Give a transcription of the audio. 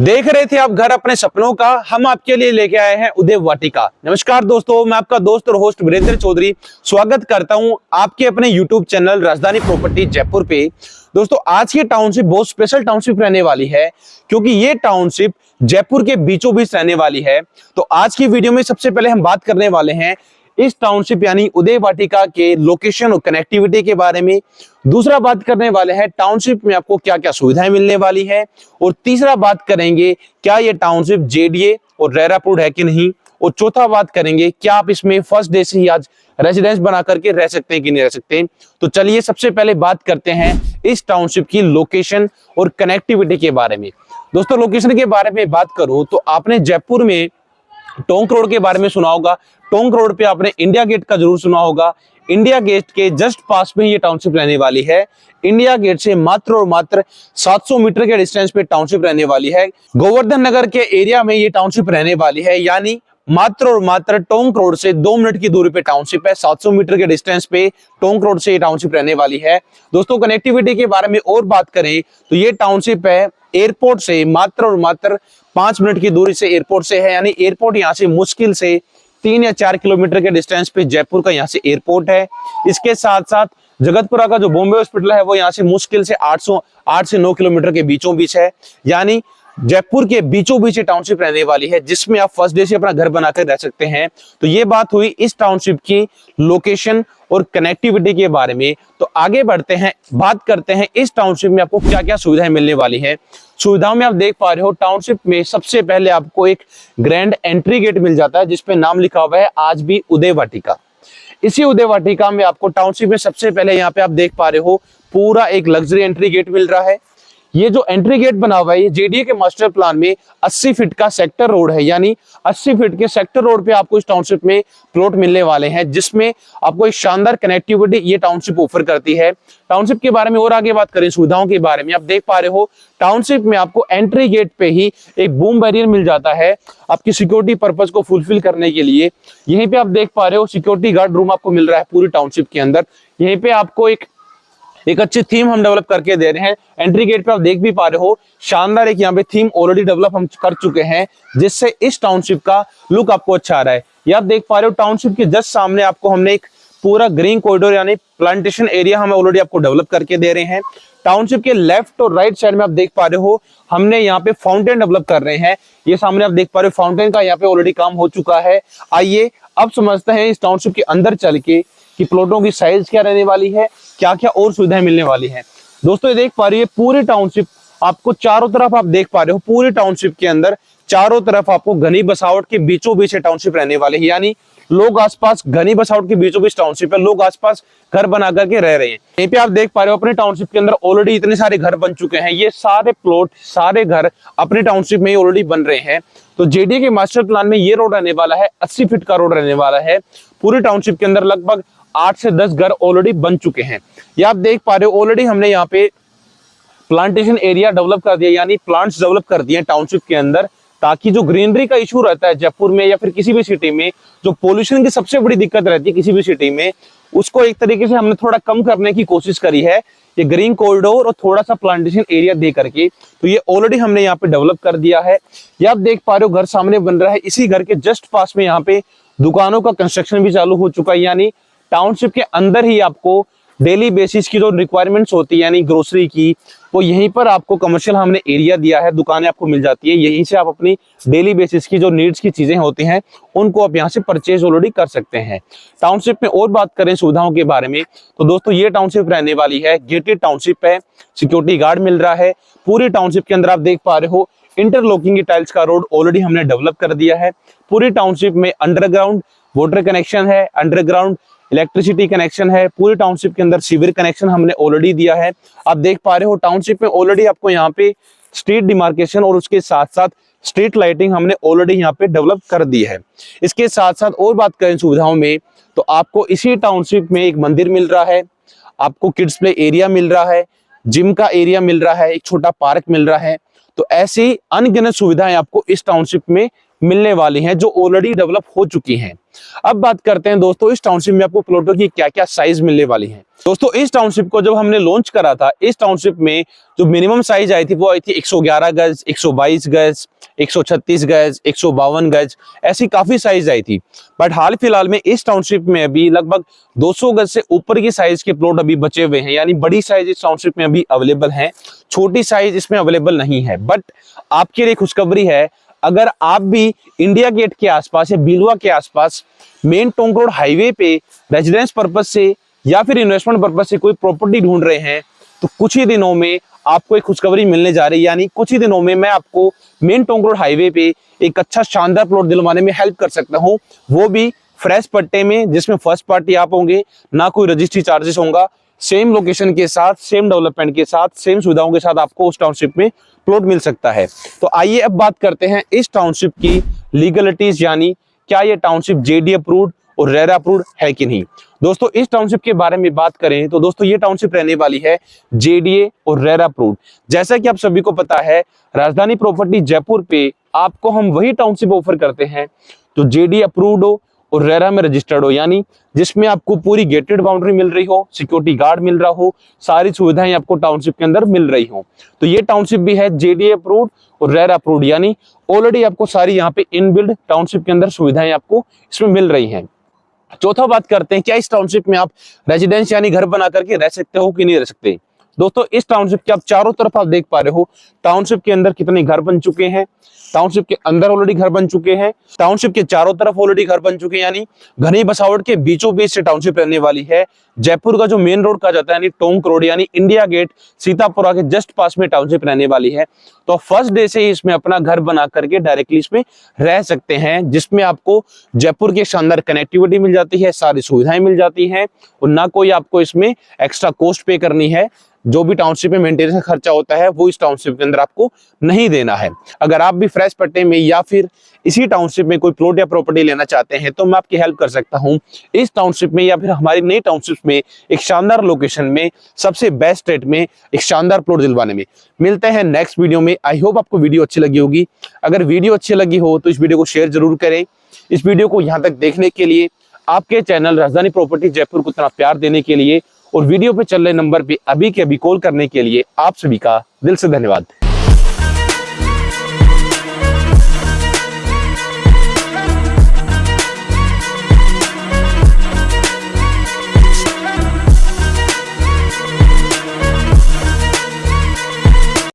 देख रहे थे आप घर अपने सपनों का, हम आपके लिए लेके आए हैं उदय वाटिका। नमस्कार दोस्तों, मैं आपका दोस्त और होस्ट वीरेंद्र चौधरी स्वागत करता हूं आपके अपने यूट्यूब चैनल राजधानी प्रॉपर्टी जयपुर पे। दोस्तों आज की टाउनशिप बहुत स्पेशल टाउनशिप रहने वाली है, क्योंकि ये टाउनशिप जयपुर के बीचों बीच रहने वाली है। तो आज की वीडियो में सबसे पहले हम बात करने वाले हैं इस टाउनशिप यानी उदय वाटिका के लोकेशन और कनेक्टिविटी के बारे में। दूसरा बात करने वाले हैं टाउनशिप में आपको क्या क्या सुविधाएं मिलने वाली है, और तीसरा बात करेंगे क्या ये टाउनशिप जेडीए और रेरा अप्रूव्ड है कि नहीं, और चौथा बात करेंगे क्या आप इसमें फर्स्ट डे से ही आज रेजिडेंस बना करके रह सकते हैं कि नहीं रह सकते। तो चलिए सबसे पहले बात करते हैं इस टाउनशिप की लोकेशन और कनेक्टिविटी के बारे में। दोस्तों लोकेशन के बारे में बात करूं तो आपने जयपुर में टोंक रोड के बारे में सुना होगा। टोंक रोड पे आपने इंडिया गेट का जरूर सुना होगा। इंडिया गेट के जस्ट पास में ये टाउनशिप रहने वाली है। इंडिया गेट से मात्र और मात्र 700 मीटर के डिस्टेंस पे टाउनशिप रहने वाली है। गोवर्धन नगर के एरिया में ये टाउनशिप रहने वाली है, यानी मात्र और मात्र टोंक रोड से 2 मिनट की दूरी पे टाउनशिप है। 700 मीटर के डिस्टेंस पे टोंक रोड से ये टाउनशिप रहने वाली है। दोस्तों कनेक्टिविटी के बारे में और बात करें तो ये टाउनशिप है एयरपोर्ट से मात्र और मात्र 5 मिनट की दूरी से एयरपोर्ट से है, यानी एयरपोर्ट यहाँ से मुश्किल से 3 या 4 किलोमीटर के डिस्टेंस पे जयपुर का यहाँ से एयरपोर्ट है। इसके साथ साथ जगतपुरा का जो बॉम्बे हॉस्पिटल है वो यहाँ से मुश्किल से 8 से 9 किलोमीटर के बीचों बीच है, यानी जयपुर के बीचों बीच टाउनशिप रहने वाली है, जिसमें आप फर्स्ट डे से अपना घर बनाकर रह सकते हैं। तो ये बात हुई इस टाउनशिप की लोकेशन और कनेक्टिविटी के बारे में। तो आगे बढ़ते हैं, बात करते हैं इस टाउनशिप में आपको क्या क्या सुविधाएं मिलने वाली है। सुविधाओं में आप देख पा रहे हो टाउनशिप में सबसे पहले आपको एक ग्रैंड एंट्री गेट मिल जाता है, जिसपे नाम लिखा हुआ है आज भी उदय वाटिका। इसी उदय वाटिका में आपको टाउनशिप में सबसे पहले यहाँ पे आप देख पा रहे हो पूरा एक लग्जरी एंट्री गेट मिल रहा है। ये जो एंट्री गेट बना हुआ है ये जेडीए के मास्टर प्लान में 80 फीट का सेक्टर रोड है, यानी 80 फीट के सेक्टर रोड पे आपको इस टाउनशिप में प्लॉट मिलने वाले हैं, जिसमें आपको एक शानदार कनेक्टिविटी ये टाउनशिप ऑफर करती है। टाउनशिप के बारे में और आगे बात करें सुविधाओं के बारे में, आप देख पा रहे हो टाउनशिप में आपको एंट्री गेट पे ही एक बूम बैरियर मिल जाता है आपकी सिक्योरिटी पर्पज को फुलफिल करने के लिए। यहीं पे आप देख पा रहे हो सिक्योरिटी गार्ड रूम आपको मिल रहा है पूरी टाउनशिप के अंदर। यहीं पे आपको एक अच्छी थीम हम डेवलप करके दे रहे हैं। एंट्री गेट पे आप देख भी पा रहे हो शानदार एक यहाँ पे थीम ऑलरेडी डेवलप हम कर चुके हैं, जिससे इस टाउनशिप का लुक आपको अच्छा आ रहा है। ये आप देख पा रहे हो टाउनशिप के जस्ट सामने आपको हमने एक पूरा ग्रीन कॉरिडोर यानी प्लांटेशन एरिया हम ऑलरेडी आपको डेवलप करके दे रहे हैं। टाउनशिप के लेफ्ट और राइट साइड में आप देख पा रहे हो हमने यहाँ पे फाउंटेन डेवलप कर रहे हैं। ये सामने आप देख पा रहे हो फाउंटेन का यहाँ पे ऑलरेडी काम हो चुका है। आइए अब समझते हैं इस टाउनशिप के अंदर चल के कि प्लॉटों की साइज क्या रहने वाली है, क्या क्या और सुविधाएं मिलने वाली है। दोस्तों ये देख पा रही है पूरी टाउनशिप आपको चारों तरफ आप देख पा रहे हो पूरी टाउनशिप के अंदर चारों तरफ आपको घनी बसावट के बीचों बीच टाउनशिप रहने वाले हैं, यानी लोग आसपास घनी बसावट के बीचों बीच टाउनशिप है, लोग आसपास घर बना करके रह रहे हैं। यहीं पे आप देख पा रहे हो अपने टाउनशिप के अंदर ऑलरेडी इतने सारे घर बन चुके हैं। ये सारे प्लॉट सारे घर अपने टाउनशिप में ही ऑलरेडी बन रहे हैं। तो जेडीए के मास्टर प्लान में ये रोड रहने वाला है 80 फीट का रोड रहने वाला है। पूरी टाउनशिप के अंदर लगभग 8 से 10 घर ऑलरेडी बन चुके हैं। ये आप देख पा रहे हो ऑलरेडी हमने यहाँ पे प्लांटेशन एरिया डेवलप कर दिया, यानी प्लांट्स डेवलप कर दिए टाउनशिप के अंदर, ताकि जो ग्रीनरी का इशू रहता है जयपुर में या फिर किसी भी सिटी में, जो पोल्यूशन की सबसे बड़ी दिक्कत रहती है किसी भी सिटी में, उसको एक तरीके से हमने थोड़ा कम करने की कोशिश करी है ये ग्रीन कॉरिडोर और थोड़ा सा प्लांटेशन एरिया दे करके। तो ये ऑलरेडी हमने यहाँ पे डेवलप कर दिया है। ये आप देख पा रहे हो घर सामने बन रहा है। इसी घर के जस्ट पास में यहाँ पे दुकानों का कंस्ट्रक्शन भी चालू हो चुका है, यानी टाउनशिप के अंदर ही आपको डेली बेसिस की जो रिक्वायरमेंट्स होती है यानी ग्रोसरी की, वो यहीं पर आपको कमर्शियल हमने एरिया दिया है, दुकानें आपको मिल जाती है। यहीं से आप अपनी डेली बेसिस की जो नीड्स की चीजें होती हैं उनको आप यहाँ से परचेज ऑलरेडी कर सकते हैं। टाउनशिप में और बात करें सुविधाओं के बारे में तो दोस्तों ये टाउनशिप रहने वाली है गेटेड टाउनशिप है, सिक्योरिटी गार्ड मिल रहा है। पूरी टाउनशिप के अंदर आप देख पा रहे हो इंटरलॉकिंग की टाइल्स का रोड ऑलरेडी हमने डेवलप कर दिया है। पूरी टाउनशिप में अंडरग्राउंड वाटर कनेक्शन है, अंडरग्राउंड इलेक्ट्रिसिटी कनेक्शन है। पूरी टाउनशिप के अंदर सीवर कनेक्शन हमने ऑलरेडी दिया है। आप देख पा रहे हो टाउनशिप में ऑलरेडी आपको यहाँ पे स्ट्रीट डिमार्केशन और उसके साथ साथ स्ट्रीट लाइटिंग हमने ऑलरेडी यहाँ पे डेवलप कर दी है। इसके साथ साथ और बात करें सुविधाओं में तो आपको इसी टाउनशिप में एक मंदिर मिल रहा है, आपको किड्स प्ले एरिया मिल रहा है, जिम का एरिया मिल रहा है, एक छोटा पार्क मिल रहा है। तो ऐसी अनगिनत सुविधाएं आपको इस टाउनशिप में मिलने वाली हैं जो ऑलरेडी डेवलप हो चुकी हैं। अब बात करते हैं दोस्तों इस टाउनशिप में आपको प्लॉटों की क्या क्या साइज मिलने वाली है। दोस्तों इस टाउनशिप को जब हमने लॉन्च करा था, इस टाउनशिप में जो मिनिमम साइज आई थी वो आई थी 111 गज, 122 गज, 136 गज, 152 गज, ऐसी काफी साइज आई थी। बट हाल फिलहाल में इस टाउनशिप में अभी लगभग 200 गज से ऊपर की साइज के प्लॉट अभी बचे हुए हैं, यानी बड़ी साइज इस टाउनशिप में अभी अवेलेबल है, छोटी साइज इसमें अवेलेबल नहीं है। बट आपके लिए खुशखबरी है, अगर आप भी इंडिया गेट के आसपास या बिलवा के आसपास मेन टोंक रोड हाईवे पे रेजिडेंस पर्पस से या फिर इन्वेस्टमेंट पर्पस से कोई प्रॉपर्टी ढूंढ रहे हैं, तो कुछ ही दिनों में आपको एक खुशखबरी मिलने जा रही है। यानी कुछ ही दिनों में मैं आपको मेन टोंक रोड हाईवे पे एक अच्छा शानदार प्लॉट दिलवाने में हेल्प कर सकता हूं, वो भी फ्रेश पट्टे में, जिसमें फर्स्ट पार्टी आप होंगे, ना कोई रजिस्ट्री चार्जेस होगा, सेम लोकेशन के साथ, सेम डेवलपमेंट के साथ, सेम सुविधाओं के साथ आपको उस टाउनशिप में प्लॉट मिल सकता है। तो आइए अब बात करते हैं इस टाउनशिप की लीगलिटीज, यानी क्या ये टाउनशिप जेडी अप्रूव्ड और रेरा अप्रूव्ड है कि नहीं। दोस्तों इस टाउनशिप के बारे में बात करें तो दोस्तों ये टाउनशिप रहने वाली है जेडीए और रेरा अप्रूव्ड। जैसा कि आप सभी को पता है, राजधानी प्रॉपर्टी जयपुर पे आपको हम वही टाउनशिप ऑफर करते हैं जो जेडी अप्रूव्ड हो और रेरा में रजिस्टर्ड हो, यानी जिसमें आपको पूरी गेटेड बाउंड्री मिल रही हो, सिक्योरिटी गार्ड मिल रहा हो, सारी सुविधाएं आपको टाउनशिप के अंदर मिल रही हो। तो ये टाउनशिप भी है जेडीए अप्रूव्ड और रेरा अप्रूव्ड, यानी ऑलरेडी आपको सारी यहाँ पे इनबिल्ड टाउनशिप के अंदर सुविधाएं आपको इसमें मिल रही हैं। चौथा बात करते हैं, क्या इस टाउनशिप में आप रेजिडेंस यानी घर बना करके रह सकते हो कि नहीं रह सकते। दोस्तों इस टाउनशिप के आप चारों तरफ आप देख पा रहे हो, टाउनशिप के अंदर कितने घर बन चुके हैं, टाउनशिप के अंदर ऑलरेडी घर बन चुके हैं, टाउनशिप के चारों तरफ ऑलरेडी घर बन चुके हैं, यानी घनी बसावट के बीचों बीच से टाउनशिप रहने वाली है। जयपुर का जो मेन रोड कहा जाता है यानी टोंक रोड, यानी इंडिया गेट सीतापुरा के जस्ट पास में टाउनशिप रहने वाली है। तो फर्स्ट डे से ही इसमें अपना घर बना करके डायरेक्टली इसमें रह सकते हैं, जिसमें आपको जयपुर की शानदार कनेक्टिविटी मिल जाती है, सारी सुविधाएं मिल जाती हैं और ना कोई आपको इसमें एक्स्ट्रा कॉस्ट पे करनी है। जो भी टाउनशिप में मेंटेनेंस का खर्चा होता है वो इस टाउनशिप के अंदर आपको नहीं देना है। अगर आप भी फ्रेश पट्टे में या फिर इसी टाउनशिप में कोई प्लॉट या प्रॉपर्टी लेना चाहते हैं तो मैं आपकी हेल्प कर सकता हूं इस टाउनशिप में या फिर हमारी नई टाउनशिप में एक शानदार लोकेशन में, सबसे बेस्ट रेट में एक शानदार प्लॉट दिलवाने में। मिलते हैं नेक्स्ट वीडियो में। आई होप आपको वीडियो अच्छी लगी होगी। अगर वीडियो अच्छी लगी हो तो इस वीडियो को शेयर जरूर करें। इस वीडियो को यहाँ तक देखने के लिए, आपके चैनल राजधानी प्रॉपर्टी जयपुर को इतना प्यार देने के लिए और वीडियो पे चल रहे नंबर पे अभी के अभी कॉल करने के लिए आप सभी का दिल से धन्यवाद।